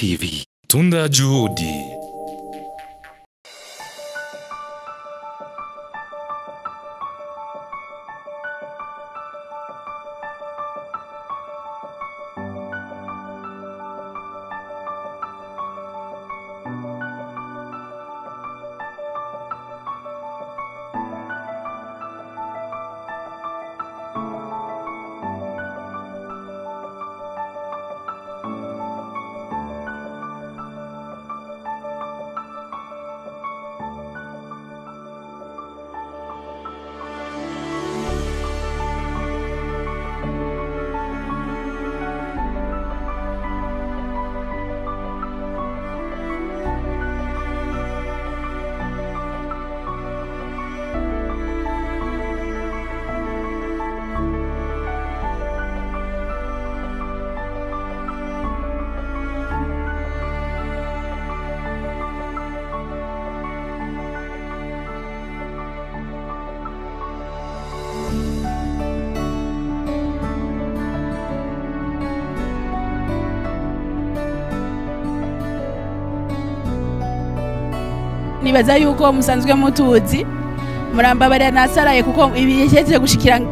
TV. Tunda Juhudi. Nibaza yuko musanzwe mutuzi murambabarira nasaraye kuko ibiheze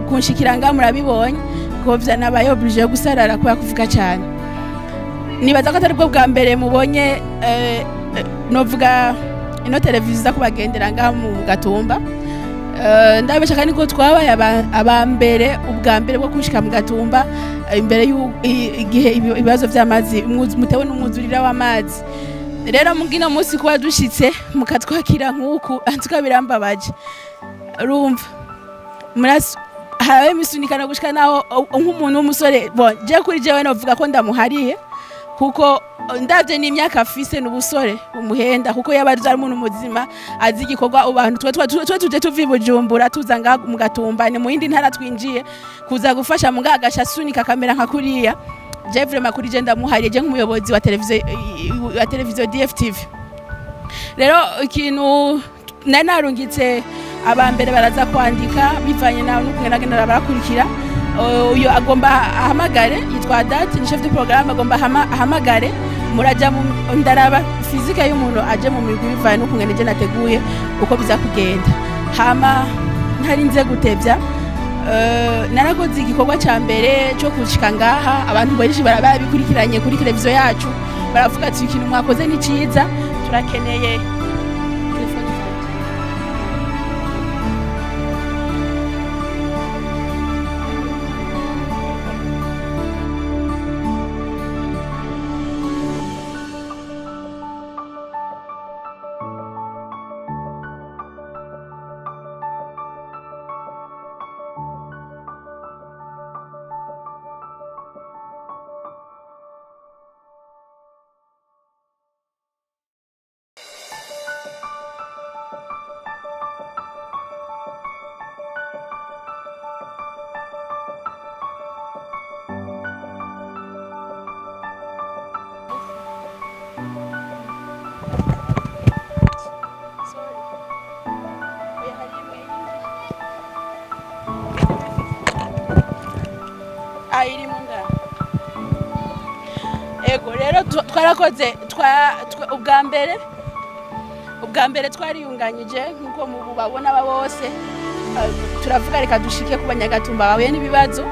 kunshikiranga murabibonye ko vyanabaye oblige gusarara kwa kuvuga cyane. Nibaza ko atari bwo bwa mbere mubonye novuga ino televiziyo kubagendera ngaha mu Gatumba. Ndabeshaka niko twabaye abambere ubwa mbere bwo kushika mu Gatumba imbere igihe ibibazo vy'amazi mutewe n'umwuzurira w'amazi. Rero mugino musi kuba dushitse mukatwakira nkuku antuka birambabaje urumva muraso hawe misunikana gushika naho nk'umuntu w'umusore bon je kuri jewe novuga ko ndamuhariye kuko ndavye n'imyaka afise n'ubusore umuhenda kuko yabaje ari umuntu muzima azi igikorwa abantu tuje tuvi Bujumbura tuza nga mu Gatumba ni mu yindi ntara twinjiye kuza gufasha mugagasha sunika kamera nka kuriya je vraiment kuri je ndamuhariye je nk'umuyobozi wa televiziyo DFTV. Rero ikintu narungitse abambere baraza kwandika bivanye nawe n'ukungenagenda barakurikira uyo agomba ahamagare yitwa Date ni chef de programme agomba ahamagare muraja mu ndaraba fizika y'umuntu aje mu migwi bivanye n'ukungeneje nateguye uko biza kugenda hama ntarinze gutevya. Narakoze igikorwa cya mbere cyo kushika ngaha abantu benshi barabikurikiranye kuri televiziyo yacu baravuga ati ikintu mwakoze ni cyiza turakeneye iri munga ego rero twarakoze ubwa mbere twariyunganyije nkuko mubabona bose turavuga reka dushike ku Banyagatumba bahuye n'ibibazo.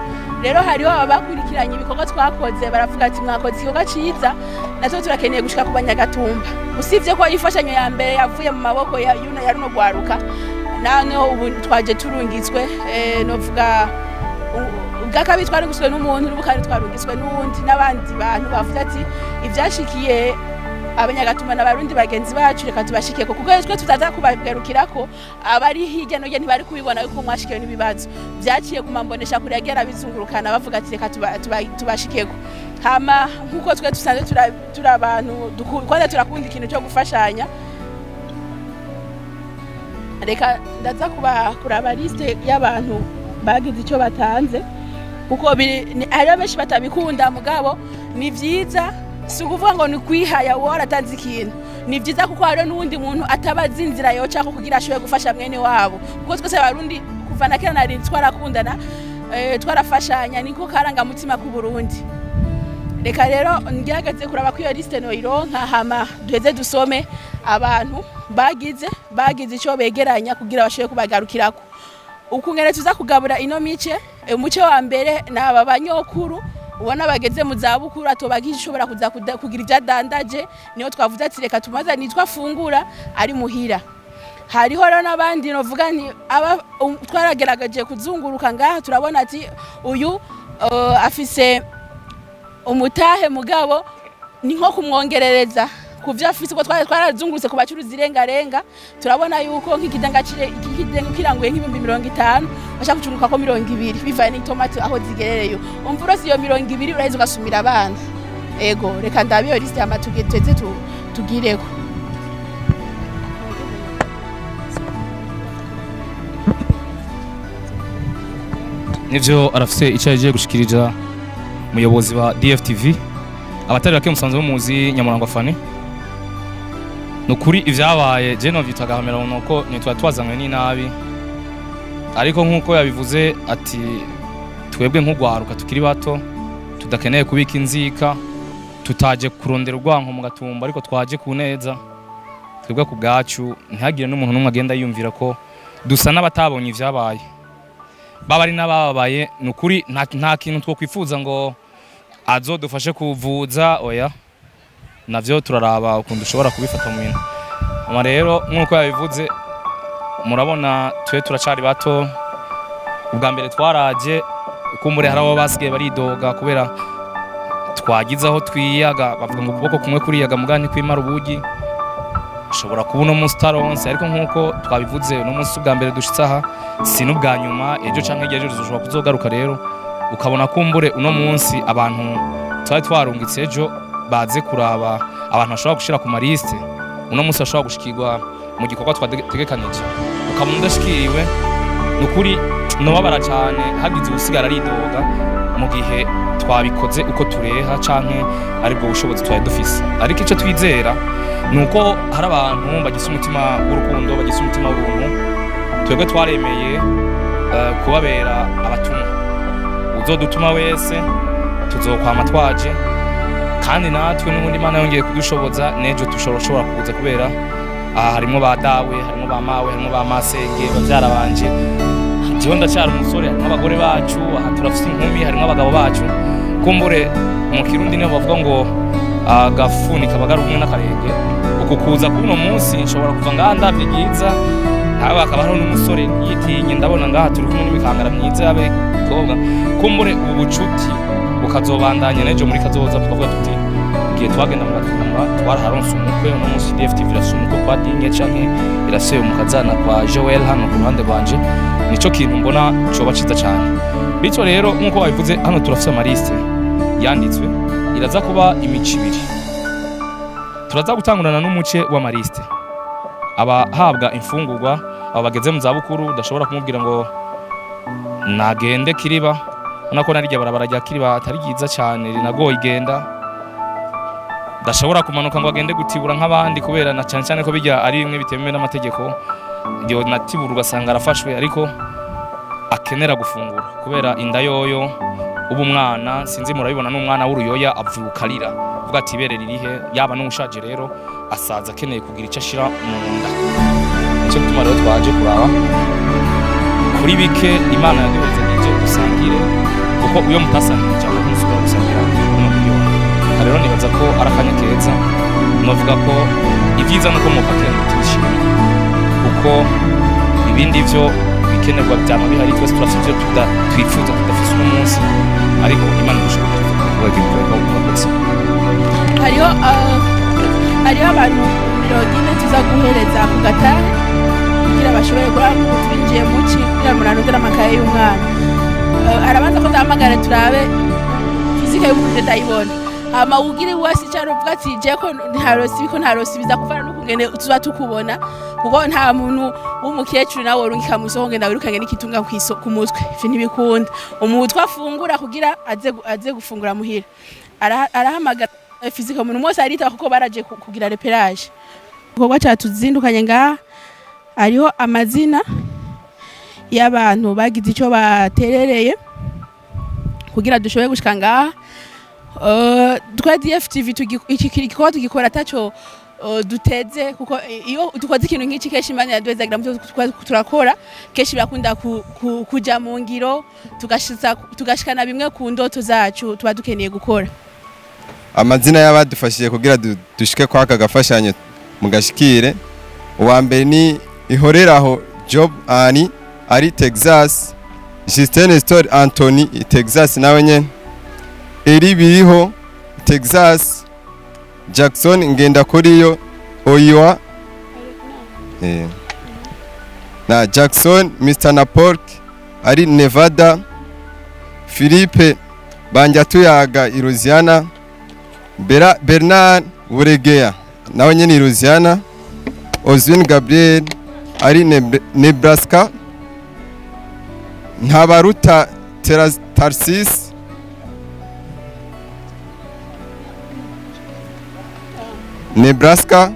Rero hariho abakurikiranye ibikorwa twakoze baravuga ati mwakoze igikorwa ciza natwe turakeneye gushika ku Banyagatumba. Usivye ko ifashanyo ya mbere yavuye mu maboko ya runo gwaruka nane ubu twaje turungitswe novuga ubwakabi twarungitswe n'umuntu n'ubukari twarungitswe n'uwundi n'abandi bantu bavuze ati ivyashikiye Abanyagatumba n'abarundi bagenzi bacu reka tubashikeko kuko twe tutaza kubagerukirako abari hirya no hirya ntibari kubibona yuko mwashikiye n'ibibazo byaciye kumambonesha kuri yagera bizungurukana bavuga ati reka tubashikeko. Hama nkuko twe tusanze turi abantu kwanza turakunda ikintu cyo gufashanya. Reka ndaza kuraba liste y'abantu bagize icyo batanze kuko ari benshi batabikunda mugabo ni vyiza si ukuvuga ngo ni kwihaya waratanze ikintu ni vyiza kuko hari n'undi muntu atabaza inzira yoca ko kugira ashoboye gufasha mwene wabo kuko twese abarundi kuva na kera nari twarakundana twarafashanya niko karanga mutima ku Burundi. reka rero ngerageze kuraba ko iyo liste no ironka hama duheze dusome abantu bagize ico begeranya kugira bashobore kubagarukirako ukungene tuza kugabura ino mice umuce wa mbere naba banyokuru ubona bageze mu zabukuru atobagishobora kuza kugira ibyadandaje niyo twavuze ati reka tumaza nitwa fungura ari muhira hariho rero nabandi novuga nti aba twarageragaje kuzunguruka ngaha turabona ati uyu afise umutahe mugabo ni nko kumwongerereza kuvya afise ko twarazungurutse ku bacuruzi renga turabona yuko nk'ikidangacire kiranguye nk'ibihumbi 50 bashaka kucunguka ko 200 bivaye n'itomati aho zigerereyo umvuro si yo 200 uraheze ugasumira abana ego reka ndabiyo liste y'amatugeze tugireko nivyo arafise icyo yagiye gushikirija umuyobozi wa DFTV abatari bake musanzwe muzi Nyamurangwa Fani nukuri ivyabaye je no vyitaga hamera nuko nitwa twazanywe n'inabi ariko nkuko yabivuze ati twebwe nk'ugwaruka tukiri bato tudakeneye kubika inzika tutaje kurondera urwanko mu gatumba ariko twaje kuneza twebwe ku bwacu ntihagire n'umuntu numwe agenda yumvira ko dusa n'abatabonye ivyabaye babari nababaye nukuri nta kintu two kwifuza ngo azodufashe kuvuza oya navyo turaraba ukuntu ushobora kubifata mu bintu ama rero nkuko yabivuze murabona twe turacari bato ubwa mbere twaraje kumbure harabo basigaye baridoga kubera twagize aho twiyaga bavuga ngo kuboko kumwe kuriyaga mugani kwimara ubugi ushobora kubona umunsi utaronse ariko nkuko twabivuze no munsi ubwa mbere dushitse aha si n'ubwa nyuma ejo canke ejo ushobora kuzogaruka rero ukabona kumbure uno munsi abantu twari twarungitse ejo baze kuraba abantu bashobora gushira ku mariste uno munsi bashobora gushikirwa mu gikorwa twategekanije ukabona udashikiriwe nukuri nobabara cyane hagize usigara aridoga mu gihe twabikoze uko tureha canke aribwo bushobozi twari dufise ariko ico twizera nuko hari abantu bagise umutima w'urukundo bagise umutima w'ubuntu twebwe twaremeye kubabera abatumwa uzodutuma wese tuzokwama twaje kandi natwe n'ubundi Imana yongeye kudushoboza nejo tushobora kuza kubera harimo ba dawe harimo ba mawe harimo ba masenge bavyara banje jewe ndacyari umusore harimo abagore bacu aha turafise inkumi harimo abagabo bacu kumbure mu kirundi niyo bavuga ngo agafuni kabagara umwe n'akarenge uko kuza kuno munsi nshobora kuva ngaha ndavye giza haba akaba hariho n'umusore yitinye ndabona ngaha turi kumwe n'imikangara myiza yabe koga kumbure ubu bucuti bukazobandanya nejo muri kazoza tukavuga tuti giye twagenda mu gatumba twaraharonse umukwe no munsi DFTV irasumuko kwa Dinye canke iraseye umukazana kwa Joel hano ku ruhande rwanje nico kintu mbona coba ciza cyane bityo rero nkuko babivuze hano turafise amariste yanditswe iraza kuba imici ibiri turaza gutangurana n'umuce w'amariste abahabwa imfungurwa abageze mu zabukuru udashobora kumubwira ngo nagende Kiriba unako narijya barabara rya Kiriba atari giza cyane rinagoye igenda dashobora kumanuka ngo agende gutibura nk'abandi kubera na cyane ko bijya ari bimwe bitemewe n'amategeko ndio natibura ugasanga arafashwe ariko akenera gufungura kubera inda yoyo ubu mwana sinzi murabibona n'umwana w'uruyoya avukarira vuga ati ibere ririhe yaba n'ushaje rero asaza akeneye kugira icyo ashira mu nda icyo bituma rero twaje kuraba kuri bike Imana yaduheze n'icyo dusangire kuko uyo mutasangiye cyangwa umusubira gusangira no miliyoni rero nibaza ko arakanya keza novuga ko ibyiza nuko mupakira n'utishimye kuko ibindi byo bikenerwa byama bihari twese turafite twifuza tudafise uno munsi ariko Imana dushobora kubagira hariho abantu 40 tuza guhereza ku gatare kugira bashobore gura mu twinjiye muci kugira muranogera amakaye y'umwana arabanza ko ndahamagara turabe fizike y'umuntu ndayibona hama ugire wasi cyaro uvuga ati je ko ntarosi biza kuvana no kugene tuza tukubona kuko nta muntu w'umukecuru nawe urungika mu isoko ngenda wirukanye n'ikitunga ku mutwe ifi ntibikunda umutwe afungura kugira aze gufungura muhira arahamagara fizike umuntu mose arita kuko baraje kugira reperage kuko cyatuzindukanye ngaha ariho amazina y'abantu bagize icyo baterereye kugira dushoboye gushika ngaha twa DFTV iki gikorwa tugikora ataco duteze kuko iyo dukoze ikintu nk'iki keshi Imana yaduhezagira mu turakora keshi birakunda kuja mu ngiro tugashikana bimwe ku ndoto zacu tuba dukeneye gukora. Amazina y'abadufashije kugira dushike kwaka gafashanyo mugashikire. Uwa mbere ni Ihoreraho Job ari Texas, Justin Story Anthony Texas nawe nyene, Eri Biriho Texas, Jackson Ngendakuriyo Oyiwa na Jackson Mr. Napork ari Nevada, Philippe Banjatuyaga Iruziana, Bernard Buregeya nawe nyene Iruziana, Ozwin Gabriel ari Nebraska, Ntabaruta Tarsis Nebraska,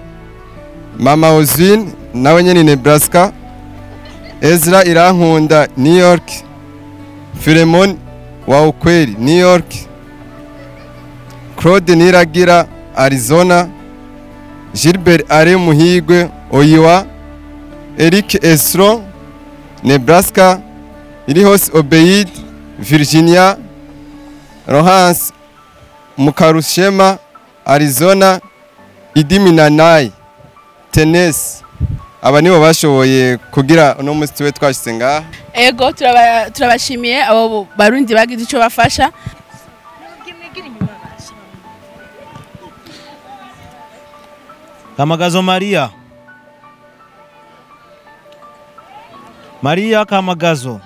Mama Ozwin nawe nyene Nebraska, Ezra Irankunda New York, Filemon wa Ukweli New York, Claude Niragira Arizona, Gilbert Are Muhigwe Oyiwa, Eric Esro Nebraska, Irihos Obeid Virginia, Rohans Mukarushema Arizona, Idiminanai Tennessee. Aba nibo bashoboye kugira uno munsi tuwe twashitse ngaha. Ego turabashimiye abo barundi bagize ico bafasha. Kamagazo Maria Kamagazo.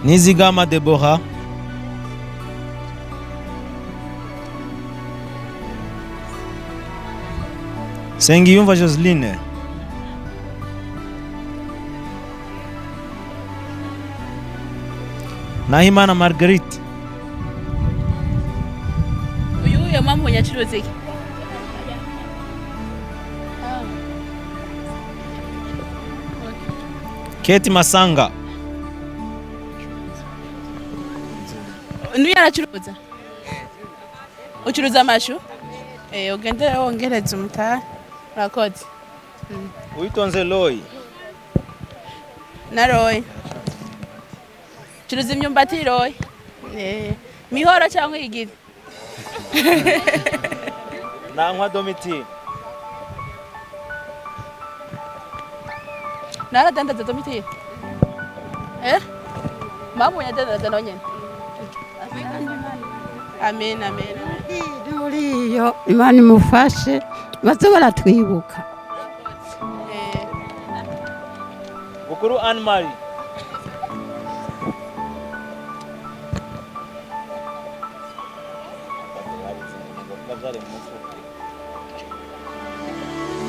Nizigama Deborah, Sengiyumva Joseline, Nahimana Marguerite. Uyu mama munyacuruzi iki? Keti Masanga. Nuyu aracuruza? Ucuruza amashu? Ugende wongereza umutaha. Urakoze. Uyitonze Roy. Na Roy. Curuza imyumbati Roy. Mihoro cyangwa igiti? Nankwa Domitille. Naradandaza Domitille. Mamu yadandaza nonyene. Amen. Nuriyo Imana imufashe baze baratwibuka. Bukuru Anne Marie.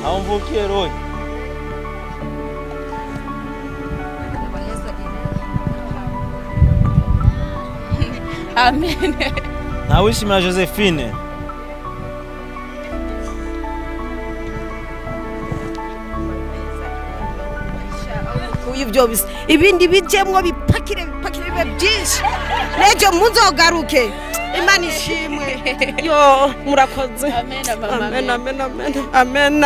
Amvukiye Roy. Amen. Nawishimira Josephine. Ibyo bisa ibindi bijemwo bipakire bibe byinshi nejo muzogaruke Imana ishimwe. Yo murakoze. Amen.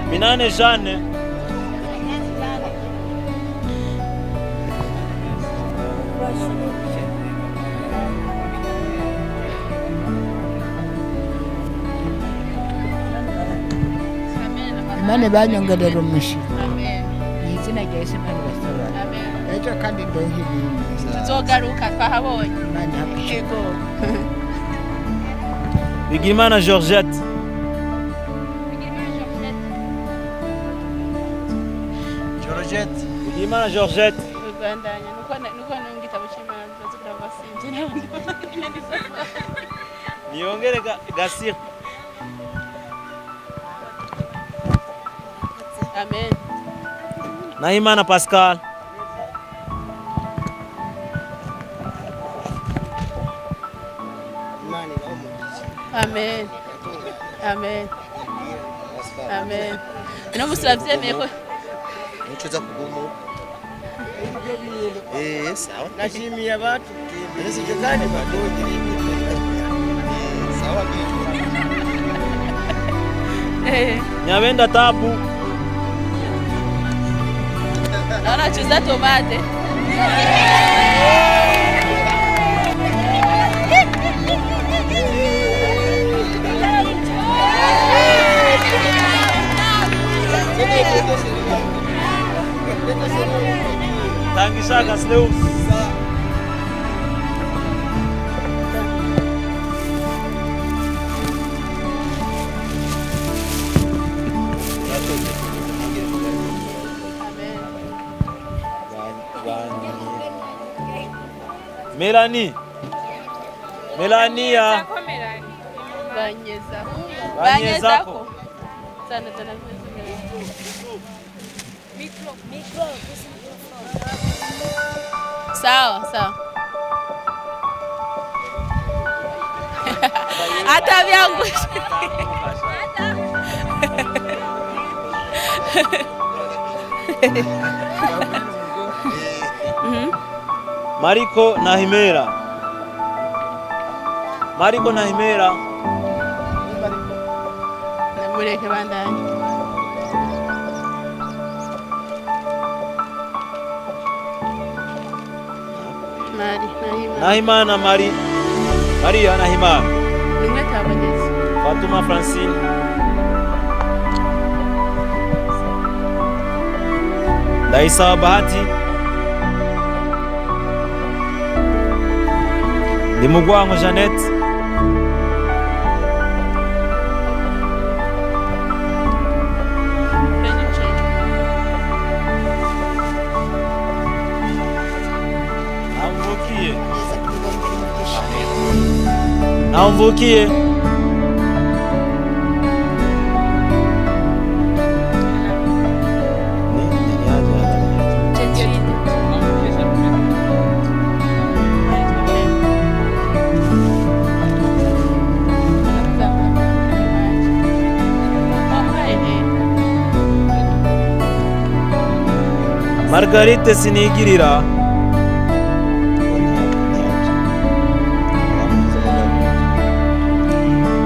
Minane Jeanne. Imana banyongerera umushi. Ni izina rya Yesu Imana basabara. Ejo kandi ndonke ibintu. Tuzogaruka twahabonye. Imana Yego. Bigimana Georgette. Bigimana Georgette. Ugandanya nuko ngitabo cy'Imana tuzogira basinjira. Niyongere Gasir. Amen. Nahimana Pascal. Amen. Amen. Amen. No musiravyemeye ko Nicuza kugumu. Sawa. Nashimiye abantu. Nisije kandi badogiri. Sawa. Nyabenda tabu. Naona chuza tomate. Tangisha Gasleus. Melanie. Melania. Banyezako. Sana. Mikro. Sawa. Hata vyangu. Mariko na Himera. Namureke bandanye. Nahimana Maria Nahimana. Nimwe tabageze. Fatuma Francine. Daisa Bahati. Ndimugwango Jeannette. Naumvukiye. Margarite Sinigirira.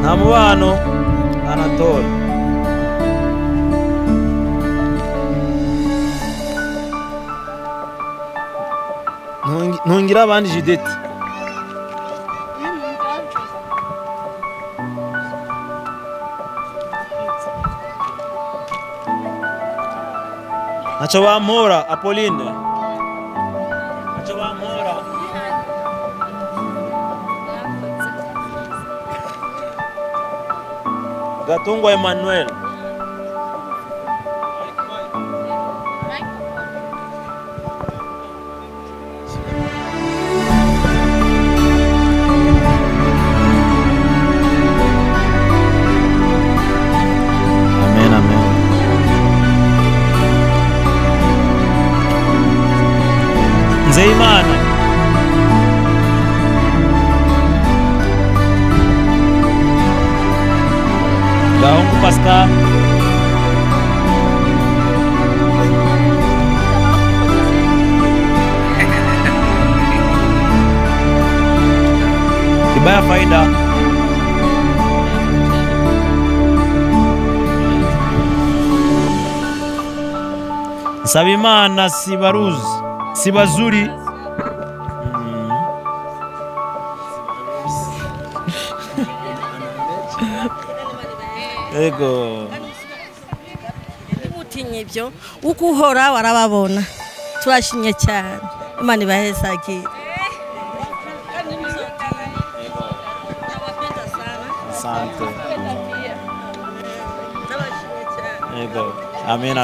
Ntamubano Anatole. Ntungira abandi Judith. Nacho bampora Apolline. Gatungwa Emmanuel. Amen. Nzeimana. Gahungu Pascal. Kibaya Faida. Sabimana Sibazuri. Ego. Utinye ibyo uko uhora warababona. Turashimye cyane. Imana ibahezagiye. Asante. Ego. Amen.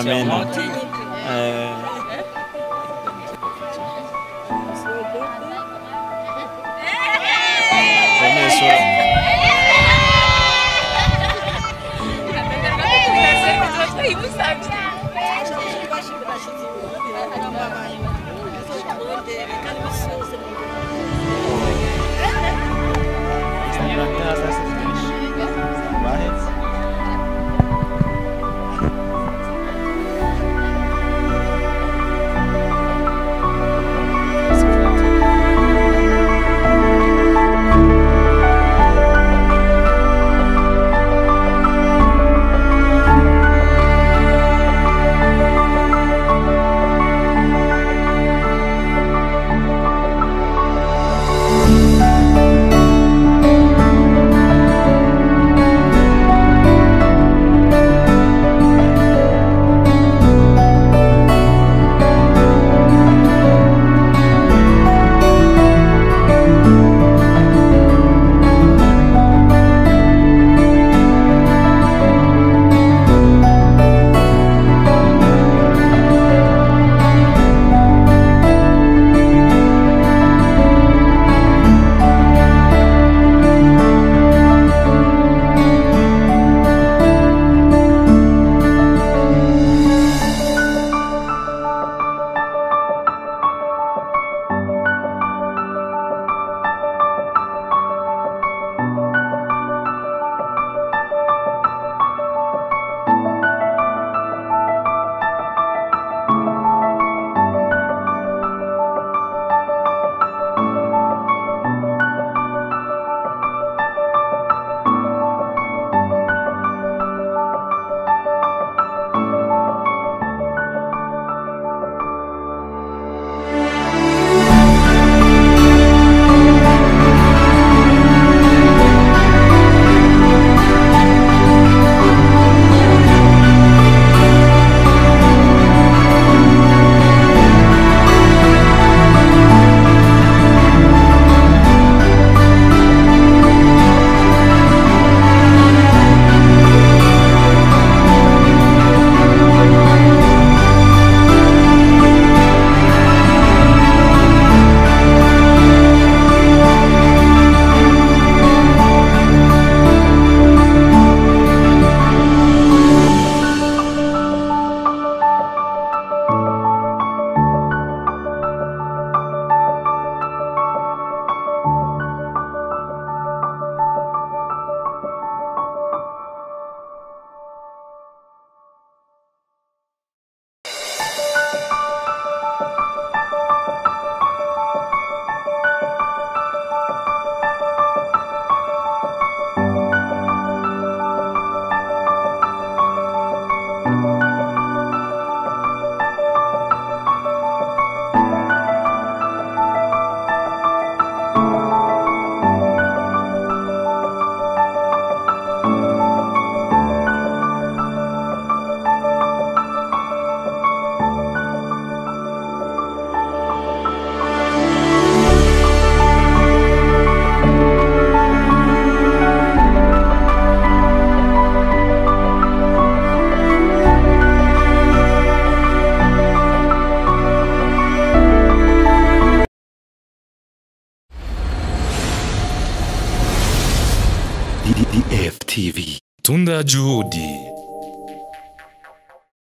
Tunda Juhudi.